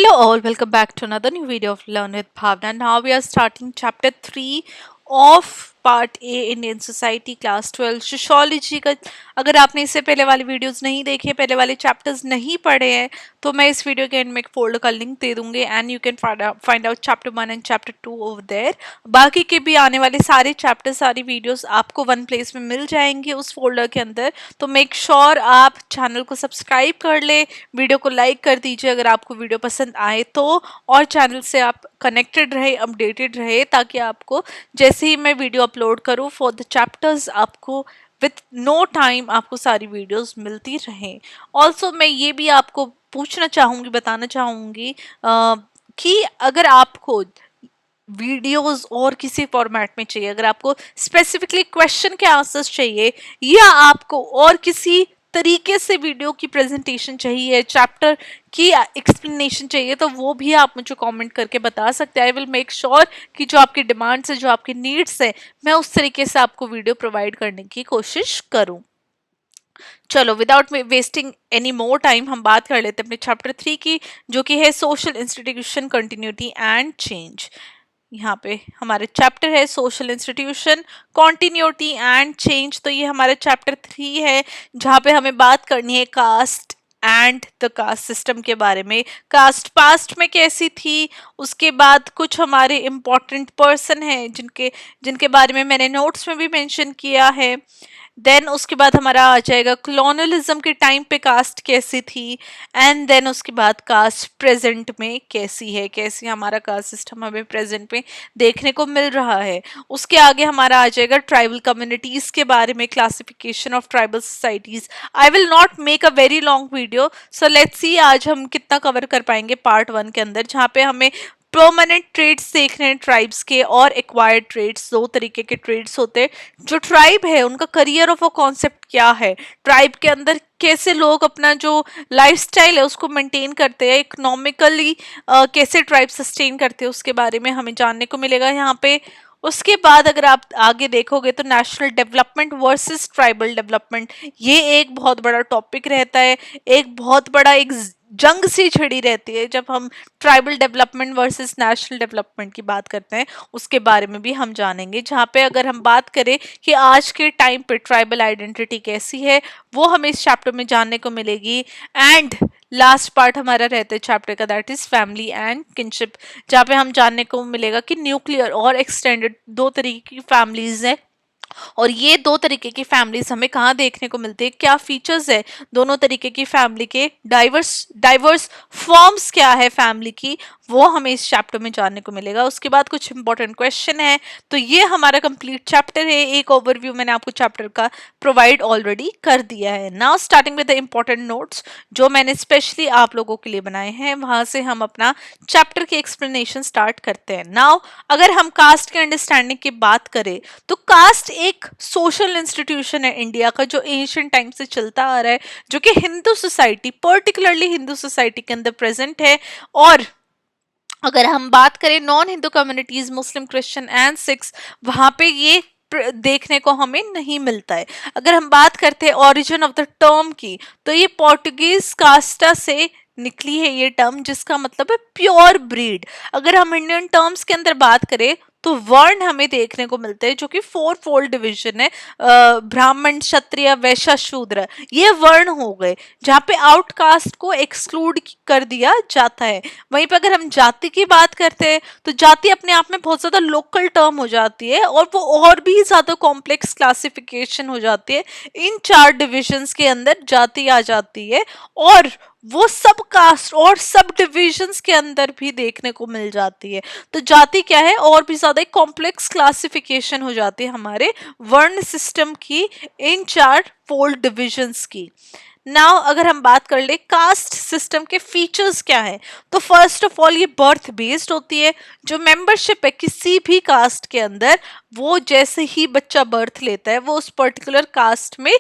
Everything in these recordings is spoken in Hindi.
Hello all, welcome back to another new video of Learn with Bhavna. Now we are starting chapter 3 of part A Indian society class 12 sociology का। अगर आपने इससे पहले वाली वीडियोस नहीं देखे, पहले वाले चैप्टर्स नहीं पढ़े हैं, तो मैं इस वीडियो के एंड में एक फोल्डर का लिंक दे दूंगी and you can find out chapter 1 and chapter 2 over there. बाकी के भी आने वाले सारे चैप्टर, सारी वीडियोस आपको वन प्लेस में मिल जाएंगे उस फोल्डर के अंदर। तो मेक श्योर आप चैनल को सब्सक्राइब कर ले, वीडियो को लाइक कर दीजिए अगर आपको वीडियो पसंद आए तो, और चैनल से आप कनेक्टेड रहे, अपडेटेड रहे, ताकि आपको जैसे ही मैं वीडियो अपलोड करूँ फॉर द चैप्टर्स आपको विथ नो टाइम आपको सारी वीडियोस मिलती रहें। ऑल्सो मैं ये भी आपको पूछना चाहूँगी, बताना चाहूँगी कि अगर आपको वीडियोस और किसी फॉर्मेट में चाहिए, अगर आपको स्पेसिफिकली क्वेश्चन के आंसर्स चाहिए या आपको और किसी तरीके से वीडियो की प्रेजेंटेशन चाहिए, चैप्टर की एक्सप्लेनेशन चाहिए, तो वो भी आप मुझे कमेंट करके बता सकते हैं। आई विल मेक श्योर कि जो आपकी डिमांड्स है, जो आपकी नीड्स है, मैं उस तरीके से आपको वीडियो प्रोवाइड करने की कोशिश करूं। चलो without wasting any more time हम बात कर लेते हैं अपने चैप्टर 3 की, जो कि है social institution continuity and change. यहाँ पे हमारे चैप्टर है social institution continuity and change. तो ये हमारा चैप्टर 3 है, जहाँ पे हमें बात करनी है caste and the caste system के बारे में। कास्ट पास्ट में कैसी थी, उसके बाद कुछ हमारे इम्पोर्टेंट पर्सन हैं जिनके जिनके बारे में मैंने नोट्स में भी मेंशन किया है। देन उसके बाद हमारा आ जाएगा कॉलोनियलिज्म के टाइम पे कास्ट कैसी थी, एंड देन उसके बाद कास्ट प्रेजेंट में कैसी है, कैसी हमारा कास्ट सिस्टम हमें प्रेजेंट में देखने को मिल रहा है। उसके आगे हमारा आ जाएगा ट्राइबल कम्युनिटीज के बारे में, classification of tribal societies. I will not make a very long video, so let's see आज हम कितना कवर कर पाएंगे पार्ट 1 के अंदर, जहाँ पे हमें परमानेंट ट्रेड्स देखने हैं ट्राइब्स के और एक्वायर्ड ट्रेड्स। दो तरीके के ट्रेड्स होते हैं। जो ट्राइब है उनका करियर ऑफ अ कॉन्सेप्ट क्या है, ट्राइब के अंदर कैसे लोग अपना जो लाइफस्टाइल है उसको मेंटेन करते हैं, इकोनॉमिकली कैसे ट्राइब सस्टेन करते हैं, उसके बारे में हमें जानने को मिलेगा यहाँ पे। उसके बाद अगर आप आगे देखोगे तो national development versus tribal development, ये एक बहुत बड़ा टॉपिक रहता है, एक बहुत बड़ा एक जंग सी छिड़ी रहती है जब हम tribal development versus national development की बात करते हैं। उसके बारे में भी हम जानेंगे, जहाँ पे अगर हम बात करें कि आज के टाइम पे ट्राइबल आइडेंटिटी कैसी है, वो हमें इस चैप्टर में जानने को मिलेगी। एंड लास्ट पार्ट हमारा रहता है चैप्टर का, that is family and kinship, जहाँ पे हम जानने को मिलेगा कि न्यूक्लियर और एक्सटेंडेड दो तरीके की फैमिलीज हैं, और ये दो तरीके की फैमिलीज हमें कहाँ देखने को मिलती है, क्या फीचर्स है दोनों तरीके की फैमिली के, डाइवर्स फॉर्म्स क्या है फैमिली की, वो हमें इस चैप्टर में जानने को मिलेगा। उसके बाद कुछ इंपॉर्टेंट क्वेश्चन है। तो ये हमारा कंप्लीट चैप्टर है, एक ओवरव्यू मैंने आपको चैप्टर का प्रोवाइड ऑलरेडी कर दिया है। Now starting with the important notes जो मैंने स्पेशली आप लोगों के लिए बनाए हैं, वहां से हम अपना चैप्टर की एक्सप्लेनेशन स्टार्ट करते हैं। नाउ अगर हम कास्ट के अंडरस्टैंडिंग की बात करें तो कास्ट एक सोशल इंस्टीट्यूशन है इंडिया का, जो एंशिएंट टाइम से चलता आ रहा है, जो कि Hindu society, particularly Hindu society के अंदर प्रेजेंट है। और अगर हम बात करें non Hindu communities, Muslim, Christian and Sikhs, वहां पे ये देखने को हमें नहीं मिलता है। अगर हम बात करते हैं ओरिजिन ऑफ द टर्म की, तो ये पोर्टुगीज कास्टा से निकली है ये टर्म, जिसका मतलब है प्योर ब्रीड। अगर हम इंडियन टर्म्स के अंदर बात करें तो वर्ण हमें देखने को मिलते हैं, जो कि 4 फोल्ड डिवीजन है, ब्राह्मण, क्षत्रिय, वैश्य, शूद्र, ये वर्ण हो गए, जहाँ पे आउटकास्ट को एक्सक्लूड कर दिया जाता है। वहीं पे अगर हम जाति की बात करते हैं तो जाति अपने आप में बहुत ज्यादा लोकल टर्म हो जाती है, और वो और भी ज्यादा कॉम्प्लेक्स क्लासिफिकेशन हो जाती है। इन 4 डिविजन्स के अंदर जाति आ जाती है, और वो सब कास्ट और सब डिविजन्स के अंदर भी देखने को मिल जाती है। तो जाति क्या है, और भी ज्यादा कॉम्प्लेक्स क्लासिफिकेशन हो जाती है हमारे वर्ण सिस्टम की, इन 4 फोल्ड डिविजन्स की। नाउ अगर हम बात कर ले कास्ट सिस्टम के फीचर्स क्या है, तो फर्स्ट ऑफ ऑल ये बर्थ बेस्ड होती है। जो मेंबरशिप है किसी भी कास्ट के अंदर, वो जैसे ही बच्चा बर्थ लेता है वो उस पर्टिकुलर कास्ट में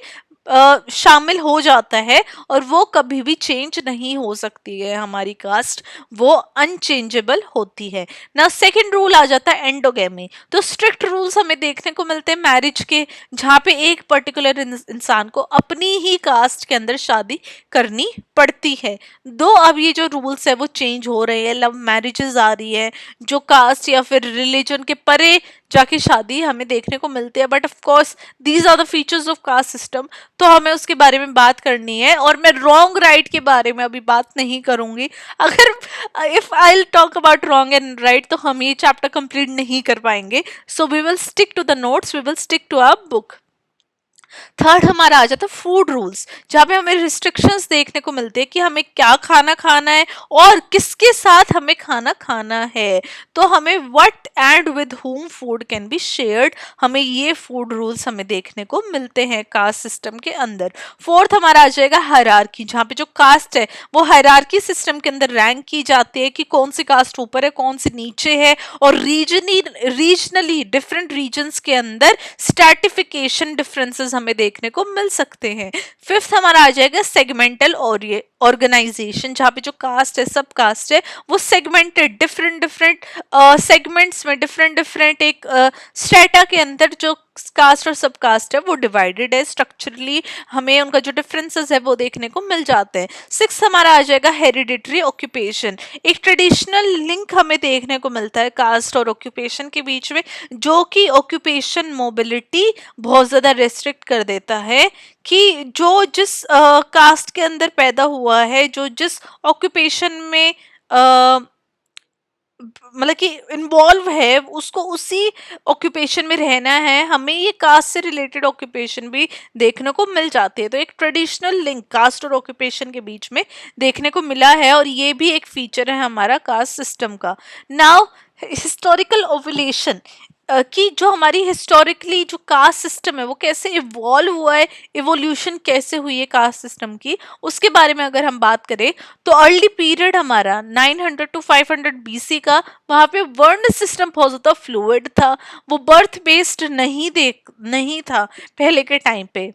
शामिल हो जाता है और वो कभी भी चेंज नहीं हो सकती है, हमारी कास्ट वो अनचेंजेबल होती है ना। सेकंड रूल आ जाता है एंडोगेमी। तो स्ट्रिक्ट रूल्स हमें देखने को मिलते हैं मैरिज के, जहाँ पे एक पर्टिकुलर इंसान को अपनी ही कास्ट के अंदर शादी करनी पड़ती है। दो अब ये जो रूल्स है वो चेंज हो रहे हैं, लव मैरिजेस आ रही है जो कास्ट या फिर रिलीजन के परे जाके शादी हमें देखने को मिलती है, but of course these are the features of caste system, तो हमें उसके बारे में बात करनी है। और मैं रॉन्ग राइट के बारे में अभी बात नहीं करूंगी। अगर if I talk about wrong and right तो हम ये चैप्टर कंप्लीट नहीं कर पाएंगे। So we will stick to the notes, we will stick to our book. Third हमारा आ जाता है फूड रूल्स, जहाँ पे हमें रिस्ट्रिक्शंस देखने को मिलते हैं कि हमें क्या खाना खाना है और किसके साथ हमें खाना खाना है। तो हमें what and with whom food can be shared, हमें ये फूड रूल्स हमें देखने को मिलते हैं कास्ट सिस्टम के अंदर। फोर्थ हमारा आ जाएगा हायरार्की, जहाँ पे जो कास्ट है वो हायरार्की सिस्टम के अंदर रैंक की जाती है कि कौन सी कास्ट ऊपर है कौन सी नीचे है, और रीजनली डिफरेंट रीजन्स के अंदर स्ट्रैटिफिकेशन डिफरेंसेस हमें देखने को मिल सकते हैं। फिफ्थ हमारा आ जाएगा सेगमेंटल ऑर्गेनाइजेशन, जहाँ पे जो कास्ट है सब कास्ट है वो सेगमेंटेड डिफरेंट डिफरेंट सेगमेंट्स में डिफरेंट डिफरेंट एक स्ट्रेटा के अंदर जो कास्ट और सब कास्ट है वो डिवाइडेड है स्ट्रक्चरली, हमें उनका जो डिफरेंसेस है वो देखने को मिल जाते हैं। सिक्स हमारा आ जाएगा हेरिडिटरी ऑक्यूपेशन, एक ट्रेडिशनल लिंक हमें देखने को मिलता है कास्ट और ऑक्यूपेशन के बीच में, जो कि ऑक्यूपेशन मोबिलिटी बहुत ज्यादा रेस्ट्रिक्ट कर देता है कि जो जिस कास्ट के अंदर पैदा हुआ है, जो जिस ऑक्यूपेशन में मतलब कि इन्वॉल्व है, उसको उसी ऑक्यूपेशन में रहना है, हमें ये कास्ट से रिलेटेड ऑक्यूपेशन भी देखने को मिल जाती है। तो एक ट्रेडिशनल लिंक कास्ट और ऑक्यूपेशन के बीच में देखने को मिला है और ये भी एक फीचर है हमारा कास्ट सिस्टम का। नाउ हिस्टोरिकल ओवुलेशन, कि जो हमारी हिस्टोरिकली जो कास्ट सिस्टम है वो कैसे इवॉल्व हुआ है, इवोल्यूशन कैसे हुई है कास्ट सिस्टम की, उसके बारे में अगर हम बात करें तो अर्ली पीरियड हमारा 900 टू 500 बीसी का, वहां पे वर्ण सिस्टम बहुत ज्यादा फ्लूइड था, वो बर्थ बेस्ड नहीं था पहले के टाइम पे।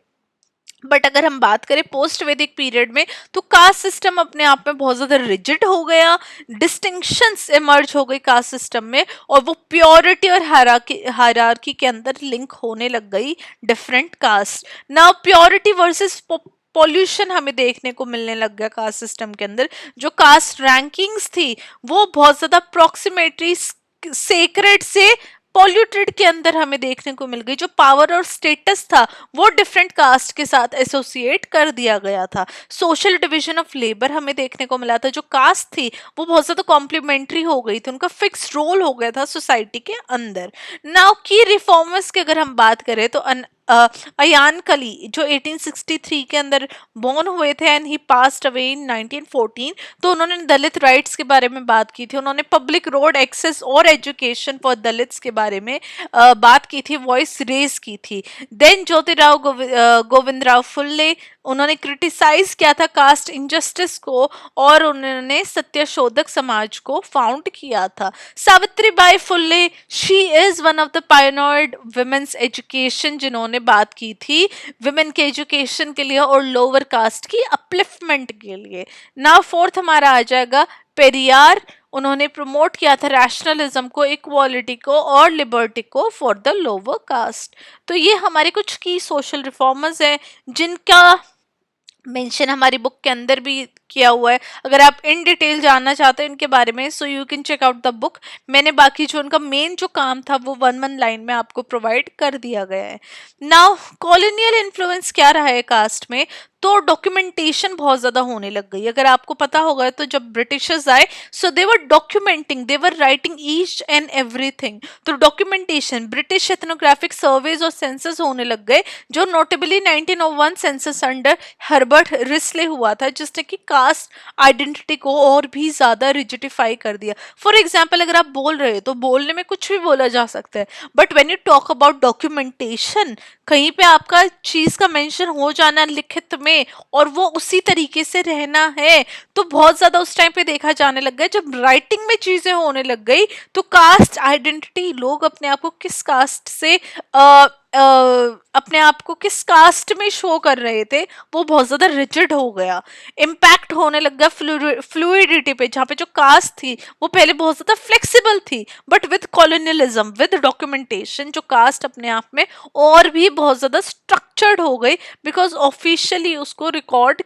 बट अगर हम बात करें पोस्ट वैदिक पीरियड में तो कास्ट सिस्टम अपने आप में बहुत ज्यादा रिजिड हो गया, डिस्टिंक्शंस इमर्ज हो गई कास्ट सिस्टम में, और वो प्योरिटी और हायरार्की के अंदर लिंक होने लग गई डिफरेंट कास्ट। ना प्योरिटी वर्सेस पॉल्यूशन हमें देखने को मिलने लग गया कास्ट सिस्टम के अंदर, जो कास्ट रैंकिंग्स थी वो बहुत ज्यादा अप्रोक्सीमेटली सेक्रेड से पॉल्यूटेड के अंदर हमें देखने को मिल गई। जो पावर और स्टेटस था वो डिफरेंट कास्ट के साथ एसोसिएट कर दिया गया था। सोशल डिवीजन ऑफ लेबर हमें देखने को मिला था, जो कास्ट थी वो बहुत ज्यादा कॉम्प्लीमेंट्री हो गई थी, उनका फिक्स रोल हो गया था सोसाइटी के अंदर। नाउ की रिफॉर्मर्स की अगर हम बात करें तो अयान कली जो 1863 के अंदर बॉर्न हुए थे and he passed away in 1914, तो उन्होंने दलित राइट्स के बारे में बात की थी, उन्होंने पब्लिक रोड एक्सेस और एजुकेशन फॉर दलित्स के बारे में बात की थी, वॉइस रेज की थी। देन ज्योतिराव गोविंदराव फुल्ले, उन्होंने क्रिटिसाइज किया था कास्ट इनजस्टिस को और उन्होंने सत्यशोधक समाज को फाउंड किया था। Savitri Bai Phule, she is one of the pioneered women's education, जिन्होंने बात की थी विमेन के एजुकेशन के लिए और लोअर कास्ट की अपलिफ्टमेंट के लिए। नाउ फोर्थ हमारा आ जाएगा पेरियार, उन्होंने प्रमोट किया था रैशनलिज्म को, इक्वालिटी को और लिबर्टी को फॉर द लोअर कास्ट। तो ये हमारे कुछ की सोशल रिफॉर्मर्स हैं जिनका मेंशन हमारी बुक के अंदर भी किया हुआ है। अगर आप इन डिटेल जानना चाहते हैं इनके बारे में so you can check out the book. मैंने बाकी जो उनका मेन जो काम था वो वन लाइन में आपको प्रोवाइड कर दिया गया है। नाउ कॉलोनियल इन्फ्लुएंस क्या रहा है कास्ट में, तो डॉक्यूमेंटेशन बहुत ज्यादा होने लग गई। अगर आपको पता होगा तो जब ब्रिटिशर्स आए so they were documenting, they were writing each and everything. तो डॉक्यूमेंटेशन, ब्रिटिश एथनोग्राफिक सर्वेज और सेंसस होने लग गए, जो notably 1901 census under Herbert Risley हुआ था, जिसने कि कास्ट आइडेंटिटी को और भी ज्यादा रिजिडिफाई कर दिया। फॉर एग्जाम्पल अगर आप बोल रहे हो तो बोलने में कुछ भी बोला जा सकता है, but when you talk about documentation, कहीं पे आपका चीज का मेंशन हो जाना लिखित में और वो उसी तरीके से रहना है, तो बहुत ज्यादा उस टाइम पे देखा जाने लग गया। जब राइटिंग में चीजें होने लग गई तो कास्ट आइडेंटिटी, लोग अपने आप को किस कास्ट से अपने आप को किस कास्ट में शो कर रहे थे वो बहुत ज्यादा रिजिड हो गया, इम्पैक्ट होने लग गया फ्लूइडिटी पे, जहाँ पे जो कास्ट थी वो पहले बहुत ज्यादा फ्लेक्सिबल थी, but with colonialism with documentation जो कास्ट अपने आप में और भी बहुत ज्यादा स्ट्रक्चर्ड हो गई, बिकॉज ऑफिशियली उसको रिकॉर्ड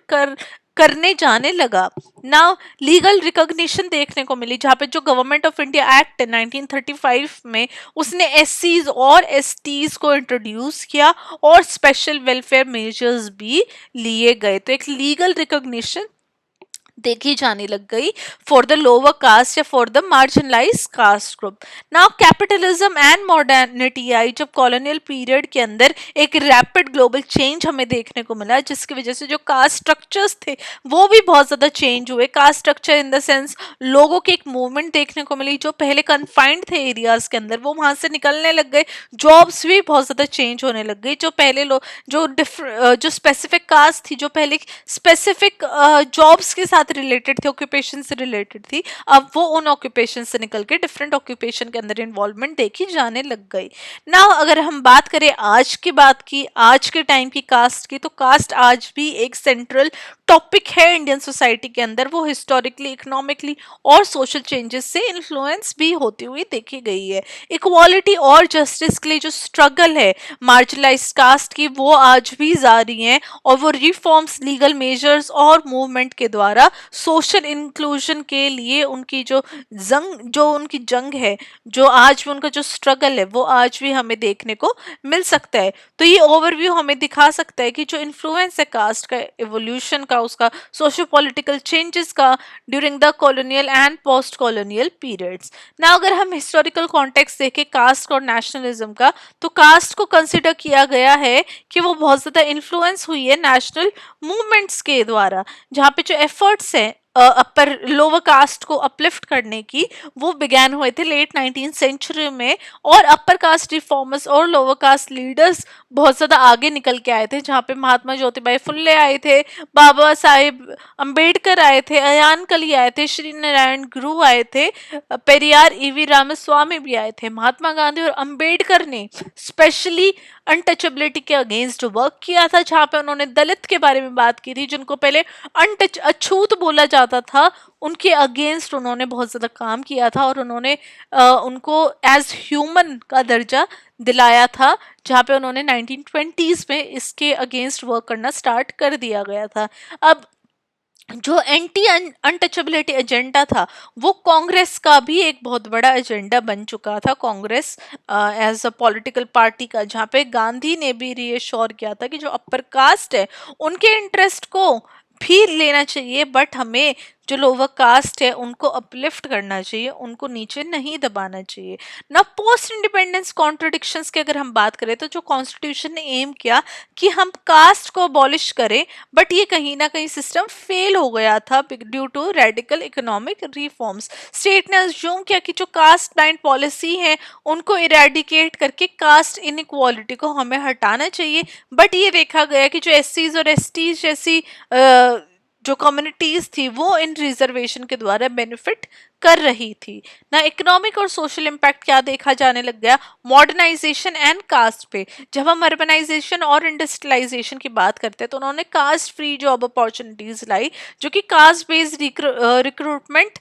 करने जाने लगा। नाउ लीगल रिकॉग्निशन देखने को मिली, जहाँ पे जो गवर्नमेंट ऑफ इंडिया एक्ट है 1935 में उसने एससीज और एसटीज को इंट्रोड्यूस किया और स्पेशल वेलफेयर मेजर्स भी लिए गए, तो एक लीगल रिकॉग्निशन देखी जाने लग गई फॉर द लोअर कास्ट या for the marginalise caste group. Now capitalism and modernity आई जब कॉलोनियल पीरियड के अंदर, एक रैपिड ग्लोबल चेंज हमें देखने को मिला, जिसकी वजह से जो कास्ट स्ट्रक्चर्स थे वो भी बहुत ज्यादा चेंज हुए। Caste structure in the sense लोगों की एक मूवमेंट देखने को मिली, जो पहले कन्फाइंड थे एरियाज के अंदर वो वहां से निकलने लग गए, जॉब्स भी बहुत ज्यादा चेंज होने लग गई। जो पहले लोग जो स्पेसिफिक कास्ट थी, जो पहले स्पेसिफिक जॉब्स के साथ रिलेटेड थी, ऑक्यूपेशन से रिलेटेड थी, अब वो उन ऑक्यूपेशन से निकल के डिफरेंट ऑक्यूपेशन के अंदर इन्वॉल्वमेंट देखी जाने लग गई। ना अगर हम बात करें आज के टाइम की कास्ट की, तो कास्ट आज भी एक सेंट्रल टॉपिक है इंडियन सोसाइटी के अंदर। वो हिस्टोरिकली, इकोनॉमिकली और सोशल चेंजेस से इन्फ्लुएंस भी होती हुई देखी गई है। इक्वालिटी और जस्टिस के लिए जो स्ट्रगल है मार्जिनलाइज्ड कास्ट की, वो आज भी जारी है, और वो रिफॉर्म्स, लीगल मेजर्स और मूवमेंट के द्वारा सोशल इंक्लूजन के लिए उनकी जंग है, जो आज भी उनका जो स्ट्रगल है, वो आज भी हमें देखने को मिल सकता है। तो ये ओवरव्यू हमें दिखा सकता है कि जो इन्फ्लुएंस है कास्ट का, एवोल्यूशन का, उसका सोशो पॉलिटिकल चेंजेस का during the colonial and post colonial periods. ना अगर हम हिस्टोरिकल कॉन्टेक्स्ट देखें कास्ट और नेशनलिज्म का, तो कास्ट को कंसिडर किया गया है कि वो बहुत ज्यादा इन्फ्लुएंस हुई है नेशनल मूवमेंट्स के द्वारा, जहाँ पे जो एफर्ट्स हैं अपर लोअर कास्ट को अपलिफ्ट करने की, वो बिगैन हुए थे लेट 19th सेंचुरी में, और अपर कास्ट रिफॉर्मर्स और लोअर कास्ट लीडर्स बहुत ज्यादा आगे निकल के आए थे, जहाँ पे महात्मा ज्योतिबाई फुल्ले आए थे, बाबा साहेब अंबेडकर आए थे, अयान कली आए थे, श्री नारायण गुरु आए थे, पेरियार ईवी रामस्वामी भी आए थे। महात्मा गांधी और अंबेडकर ने स्पेशली अनटचेबिलिटी के अगेंस्ट वर्क किया था, जहाँ पे उन्होंने दलित के बारे में बात की थी, जिनको पहले अछूत बोला जाता था, उनके अगेंस्ट उन्होंने बहुत ज्यादा काम किया था, और उन्होंने उनको एज ह्यूमन का दर्जा दिलाया था, जहाँ पे उन्होंने 1920s में इसके अगेंस्ट वर्क करना स्टार्ट कर दिया गया था। अब जो एंटी अनटचेबिलिटी एजेंडा था, वो कांग्रेस का भी एक बहुत बड़ा एजेंडा बन चुका था, Congress as a political party का, जहाँ पे गांधी ने भी रीअश्योर किया था कि जो अपर कास्ट है उनके इंटरेस्ट को भी लेना चाहिए, बट हमें जो लोअर कास्ट है उनको अपलिफ्ट करना चाहिए, उनको नीचे नहीं दबाना चाहिए ना। पोस्ट इंडिपेंडेंस कॉन्ट्रडिक्शंस की अगर हम बात करें, तो जो कॉन्स्टिट्यूशन ने एम किया कि हम कास्ट को अबॉलिश करें, बट ये कहीं ना कहीं सिस्टम फेल हो गया था due to radical economic reforms. State ने अज्यूम किया कि जो कास्ट लाइन पॉलिसी है उनको इरेडिकेट करके कास्ट इनइक्वालिटी को हमें हटाना चाहिए, बट ये देखा गया कि जो एससीज और एसटीज जैसी जो कम्युनिटीज थी वो इन रिजर्वेशन के द्वारा बेनिफिट कर रही थी ना। इकोनॉमिक और सोशल इम्पैक्ट क्या देखा जाने लग गया, मॉडर्नाइजेशन एंड कास्ट पे। जब हम अर्बनाइजेशन और इंडस्ट्रियलाइजेशन की बात करते हैं, तो उन्होंने कास्ट फ्री जॉब अपॉर्चुनिटीज लाई, जो कि कास्ट बेस्ड रिक्रूटमेंट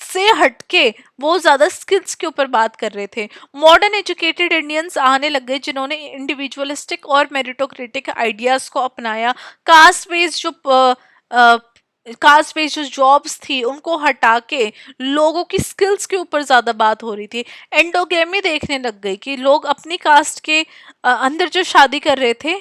से हटके वो ज्यादा स्किल्स के ऊपर बात कर रहे थे। मॉडर्न एजुकेटेड इंडियंस आने लग गए, जिन्होंने इंडिविजुअलिस्टिक और मेरिटोक्रेटिक आइडियाज को अपनाया। कास्ट बेस्ड जो जॉब्स थी उनको हटा के लोगों की स्किल्स के ऊपर ज्यादा बात हो रही थी। एंडोगेमी देखने लग गई कि लोग अपनी कास्ट के अंदर जो शादी कर रहे थे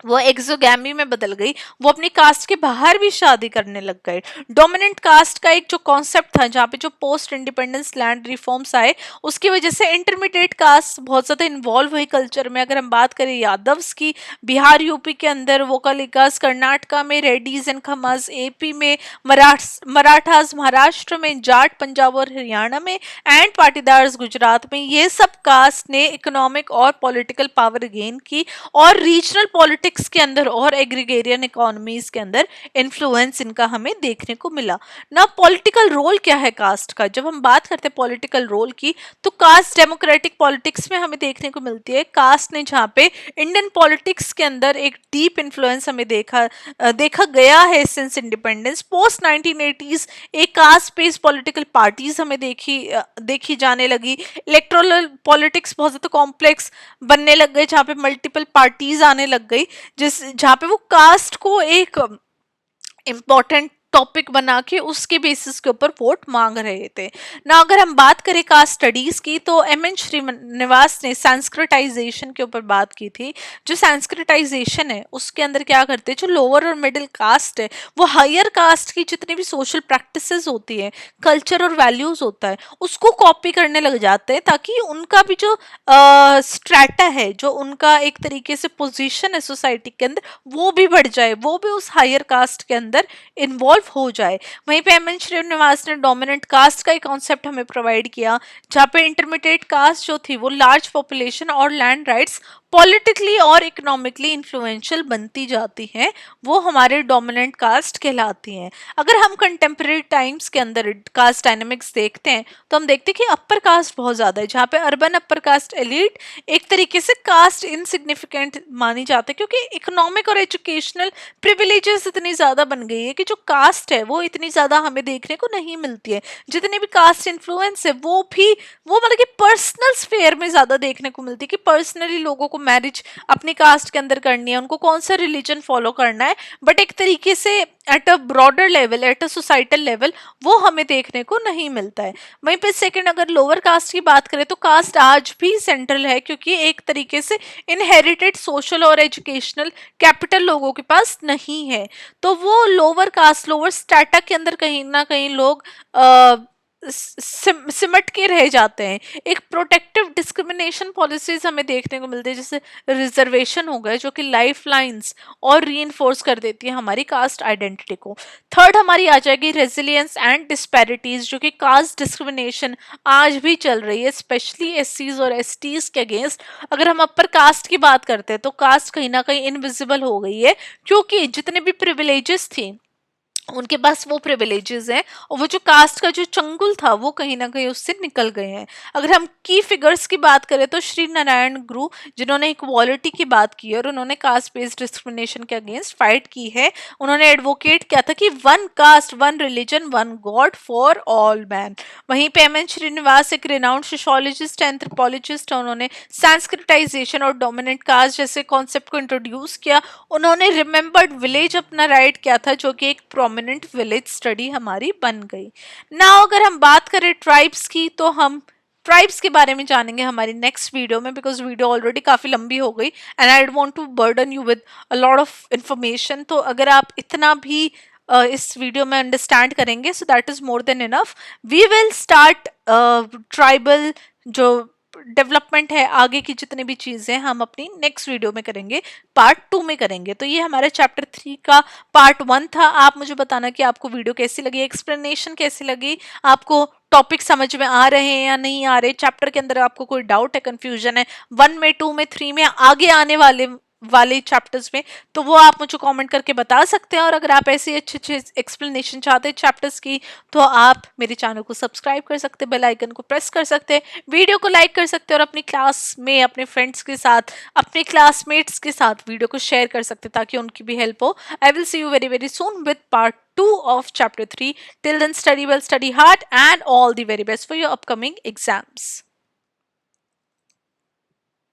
वो एक्सोगैमी में बदल गई, वो अपनी कास्ट के बाहर भी शादी करने लग गए। डोमिनेंट कास्ट का एक जो कॉन्सेप्ट था, जहाँ पे जो पोस्ट इंडिपेंडेंस लैंड रिफॉर्म्स आए, उसकी वजह से इंटरमीडिएट कास्ट बहुत ज़्यादा इन्वॉल्व हुई कल्चर में। अगर हम बात करें यादव्स की, बिहार यूपी के अंदर वोकलिकास, कर्नाटका में रेड्डीज एंड खमास, एपी में मराठास, महाराष्ट्र में जाट, पंजाब और हरियाणा में, एंड पाटीदार्स गुजरात में, ये सब कास्ट ने इकोनॉमिक और पॉलिटिकल पावर गेन की, और रीजनल पॉलिटिक्स पॉलिटिक्स के अंदर और एग्रीगेरियन इकोनॉमीज के अंदर इन्फ्लुएंस इनका हमें देखने को मिला ना। पॉलिटिकल रोल क्या है कास्ट का, जब हम बात करते हैं पॉलिटिकल रोल की, तो कास्ट डेमोक्रेटिक पॉलिटिक्स में हमें देखने को मिलती है। कास्ट ने जहाँ पे इंडियन पॉलिटिक्स के अंदर एक डीप इन्फ्लुएंस हमें देखा गया है सिंस इंडिपेंडेंस। पोस्ट 1980s एक कास्ट बेस्ड पॉलिटिकल पार्टीज हमें देखी जाने लगी। इलेक्टोरल पॉलिटिक्स बहुत ज्यादा कॉम्प्लेक्स बनने लग गए, जहाँ पे मल्टीपल पार्टीज आने लग गई, जहाँ पे वो कास्ट को एक इम्पॉर्टेंट टॉपिक बना के उसके बेसिस के ऊपर वोट मांग रहे थे ना। अगर हम बात करें कास्ट स्टडीज की, तो एम.एन. श्रीनिवास ने संस्कृताइजेशन के ऊपर बात की थी। जो संस्कृताइजेशन है उसके अंदर क्या करते हैं, जो लोअर और मिडिल कास्ट है वो हायर कास्ट की जितनी भी सोशल प्रैक्टिसेस होती है, कल्चर और वैल्यूज होता है, उसको कॉपी करने लग जाते हैं, ताकि उनका भी जो स्ट्रेटा है, जो उनका एक तरीके से पोजीशन है सोसाइटी के अंदर, वो भी बढ़ जाए, वो भी उस हायर कास्ट के अंदर इन्वॉल्व हो जाए। वहीं पे एम.एन. श्रीनिवास ने डोमिनेंट कास्ट का एक कॉन्सेप्ट हमें प्रोवाइड किया, जहाँ पे इंटरमीडिएट कास्ट जो थी वो लार्ज पॉपुलेशन और लैंड राइट्स पॉलिटिकली और इकोनॉमिकली इन्फ्लुएंशियल बनती जाती हैं, वो हमारे डोमिनेंट कास्ट कहलाती हैं। अगर हम कंटेम्प्रेरी टाइम्स के अंदर कास्ट डायनेमिक्स देखते हैं, तो हम देखते हैं कि अपर कास्ट बहुत ज़्यादा है, जहाँ पे अर्बन अपर कास्ट एलिट एक तरीके से कास्ट इनसिग्निफिकेंट मानी जाती है, क्योंकि इकोनॉमिक और एजुकेशनल प्रिविलेजेस इतनी ज़्यादा बन गई है कि जो कास्ट है वो इतनी ज़्यादा हमें देखने को नहीं मिलती है। जितने भी कास्ट इन्फ्लुएंस है वो मतलब कि पर्सनल स्फेयर में ज़्यादा देखने को मिलती है, कि पर्सनली लोगों को मैरिज अपनी कास्ट के अंदर करनी है, उनको कौन सा रिलीजन फॉलो करना है, बट एक तरीके से at a broader level, at a societal level वो हमें देखने को नहीं मिलता है। वहीं पे सेकंड अगर लोअर कास्ट की बात करें, तो कास्ट आज भी सेंट्रल है, क्योंकि एक तरीके से इनहेरिटेड सोशल और एजुकेशनल कैपिटल लोगों के पास नहीं है, तो वो लोअर कास्ट, लोअर स्ट्रेटा के अंदर कहीं ना कहीं लोग सिमट के रह जाते हैं। एक प्रोटेक्टिव डिस्क्रिमिनेशन पॉलिसीज हमें देखने को मिलती है, जैसे रिजर्वेशन हो गए, जो कि लाइफ लाइन्स और रीइंफोर्स कर देती है हमारी कास्ट आइडेंटिटी को। थर्ड हमारी आ जाएगी रेजिलियंस एंड डिस्पैरिटीज, जो कि कास्ट डिस्क्रिमिनेशन आज भी चल रही है, स्पेशली एससीज और एसटीज के अगेंस्ट। अगर हम अपर कास्ट की बात करते हैं, तो कास्ट कहीं ना कहीं इनविजिबल हो गई है, क्योंकि जितने भी प्रिविलेजेस थी उनके पास वो प्रिविलेजेस हैं, और वो जो कास्ट का जो चंगुल था वो कहीं ना कहीं उससे निकल गए हैं। अगर हम की फिगर्स की बात करें, तो श्री नारायण गुरु, जिन्होंने इक्वालिटी की बात की है और उन्होंने कास्ट बेस्ड डिस्क्रिमिनेशन के अगेंस्ट फाइट की है, उन्होंने एडवोकेट किया था कि one cast one religion one God for all man. वहीं पे एम.एन. श्रीनिवास एक रिनाउंड सोशियोलॉजिस्ट एंथ्रोपोलॉजिस्ट है, उन्होंने संस्कृताइजेशन और डोमिनेंट कास्ट जैसे कॉन्सेप्ट को इंट्रोड्यूस किया। उन्होंने रिमेंबर्ड विलेज अपना राइट किया था, जो कि एक प्रोमिनेंट विलेज स्टडी हमारी बन गई। नाउ अगर हम बात करें ट्राइब्स की, तो हम ट्राइब्स के बारे में जानेंगे हमारी नेक्स्ट वीडियो में, बिकॉज वीडियो ऑलरेडी काफ़ी लंबी हो गई and I want to burden you with a lot of information. तो अगर आप इतना भी इस वीडियो में अंडरस्टैंड करेंगे, so that is more than enough. We will start tribal जो डेवलपमेंट है, आगे की जितनी भी चीजें हम अपनी नेक्स्ट वीडियो में करेंगे, पार्ट 2 में करेंगे। तो ये हमारे चैप्टर 3 का पार्ट 1 था। आप मुझे बताना कि आपको वीडियो कैसी लगी, एक्सप्लेनेशन कैसी लगी, आपको टॉपिक समझ में आ रहे हैं या नहीं आ रहे, चैप्टर के अंदर आपको कोई डाउट है, कंफ्यूजन है 1 में, 2 में, 3 में, आगे आने वाले चैप्टर्स में, तो वो आप मुझे कमेंट करके बता सकते हैं। और अगर आप ऐसी अच्छे अच्छे एक्सप्लेनेशन चाहते हैं चैप्टर्स की, तो आप मेरे चैनल को सब्सक्राइब कर सकते हैं, बेल आइकन को प्रेस कर सकते हैं, वीडियो को लाइक कर सकते हैं, और अपनी क्लास में अपने फ्रेंड्स के साथ, अपने क्लासमेट्स के साथ वीडियो को शेयर कर सकते हैं, ताकि उनकी भी हेल्प हो। I will see you very very soon with part 2 of chapter 3. Till then, study well, study hard, and all the very best for your upcoming exams.